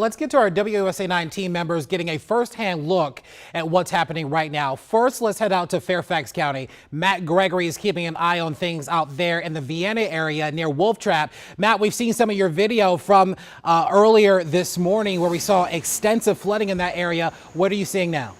Let's get to our WUSA 9 team members getting a first-hand look at what's happening right now. First, let's head out to Fairfax County. Matt Gregory is keeping an eye on things out there in the Vienna area near Wolf Trap. Matt, we've seen some of your video from earlier this morning where we saw extensive flooding in that area. What are you seeing now?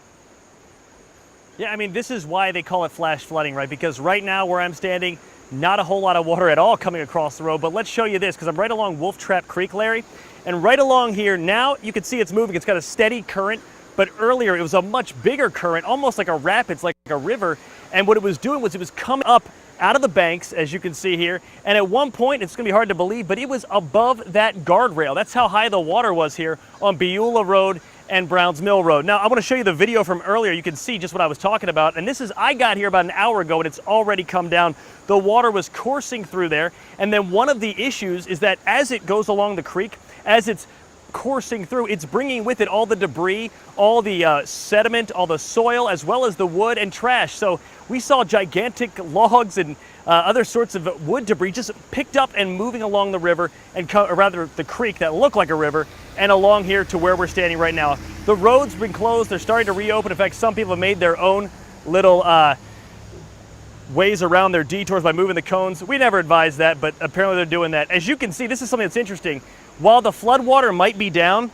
Yeah, I mean, this is why they call it flash flooding, right? Because right now where I'm standing, not a whole lot of water at all coming across the road. But let's show you this, because I'm right along Wolf Trap Creek, Larry. And right along here, now you can see it's moving. It's got a steady current, but earlier it was a much bigger current, almost like a rapids, like a river. And what it was doing was it was coming up out of the banks, as you can see here. And at one point, it's gonna be hard to believe, but it was above that guardrail. That's how high the water was here on Beulah Road and Browns Mill Road. Now, I want to show you the video from earlier. You can see just what I was talking about. And this is, I got here about an hour ago and it's already come down. The water was coursing through there. And then one of the issues is that as it goes along the creek, as it's coursing through, it's bringing with it all the debris, all the sediment, all the soil, as well as the wood and trash. So we saw gigantic logs and other sorts of wood debris just picked up and moving along the river, and or rather the creek that looked like a river, and along here to where we're standing right now. The road's been closed. They're starting to reopen. In fact, some people have made their own little ways around their detours by moving the cones. We never advised that, but apparently they're doing that. As you can see, this is something that's interesting. While the floodwater might be down,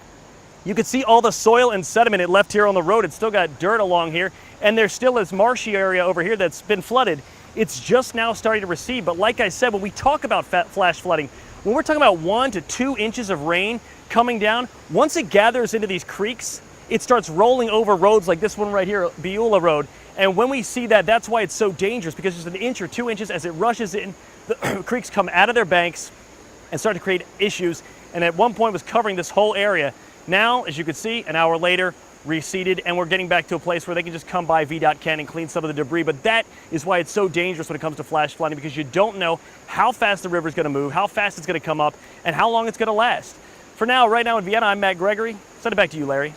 you can see all the soil and sediment it left here on the road. It's still got dirt along here, and there's still this marshy area over here that's been flooded. It's just now starting to recede, but like I said, when we talk about flash flooding, when we're talking about 1 to 2 inches of rain coming down, once it gathers into these creeks, it starts rolling over roads like this one right here, Beulah Road. And when we see that, that's why it's so dangerous, because just 1 inch or 2 inches as it rushes in, the creeks come out of their banks and start to create issues. And at one point was covering this whole area. Now, as you can see, an hour later, receded, and we're getting back to a place where they can just come by VDOT Ken and clean some of the debris. But that is why it's so dangerous when it comes to flash flooding, because you don't know how fast the river's gonna move, how fast it's gonna come up, and how long it's gonna last. For now, right now in Vienna, I'm Matt Gregory. Send it back to you, Larry.